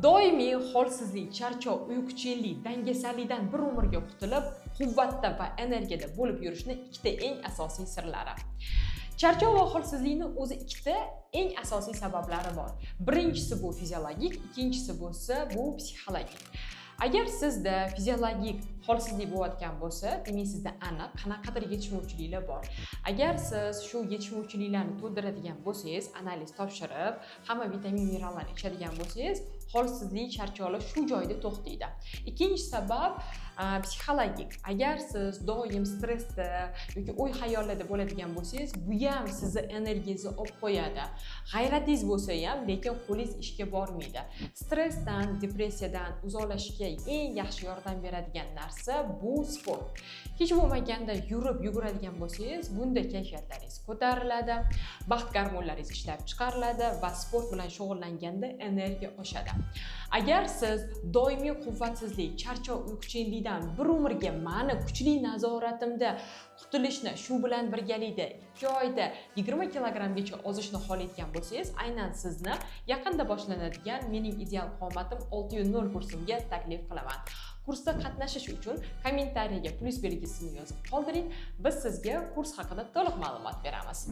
Doimiy holsizlik, charchoq, uyquchanlik, dangasalikdan bir umrga qutulib, quvvatda va energiyada bo'lib yurishni ikkita eng asosiy sirlari. Charchoq va holsizlikni o'zi ikkita eng asosiy sabablari bor. Birinchisi bu fiziologik, ikkinchisi bu psixologik. Agar sizda fiziologik holsizlik bo'layotgan bo'lsa, demak sizda aniq qanaqadir yetishmovchiliklar bor. Agar siz shu yetishmovchiliklarni to'ldiradigan bo'lsangiz, analiz topshirib, hamma vitamin minerallarni ichadigan bo'lsangiz, holsizlik, charchoqlar shu joyda to'xtaydi. Ikkinchi sabab psixologik. Agar siz doim stressda yoki o'y xayollarda bo'ladigan bo'lsangiz, bu ham sizni energiyangizni olib qo'yadi. G'ayratingiz bo'lsa ham, lekin qo'lingiz ishga bormaydi. Stressdan, depressiyadan uzoqlashishga eng yaxshi yordam beradigan narsa bu sport. Hech bo'lmaganda yurib yuguradigan bo'lsangiz, bunda kayfiyatlaringiz ko'tariladi, baxt gormonlaringiz ishlab chiqariladi va sport bilan shug'ullanganda energiya oshadi. Agar siz doimiy quvvatsizlik, charchoq, uyquchanlikdan bir umrga mani kuchli nazoratimda qutulishni, shu bilan birgalikda 2 oyda 20 kilogramgacha ozishni xohlayotgan bo'lsangiz, aynan sizni yaqinda boshlanadigan mening ideal qomatim 6.0 kursimga taklif qilaman. Kursda qatnashish uchun kommentariyaga plus belgisini yozib qoldiring. Biz sizga kurs haqida to'liq ma'lumot beramiz.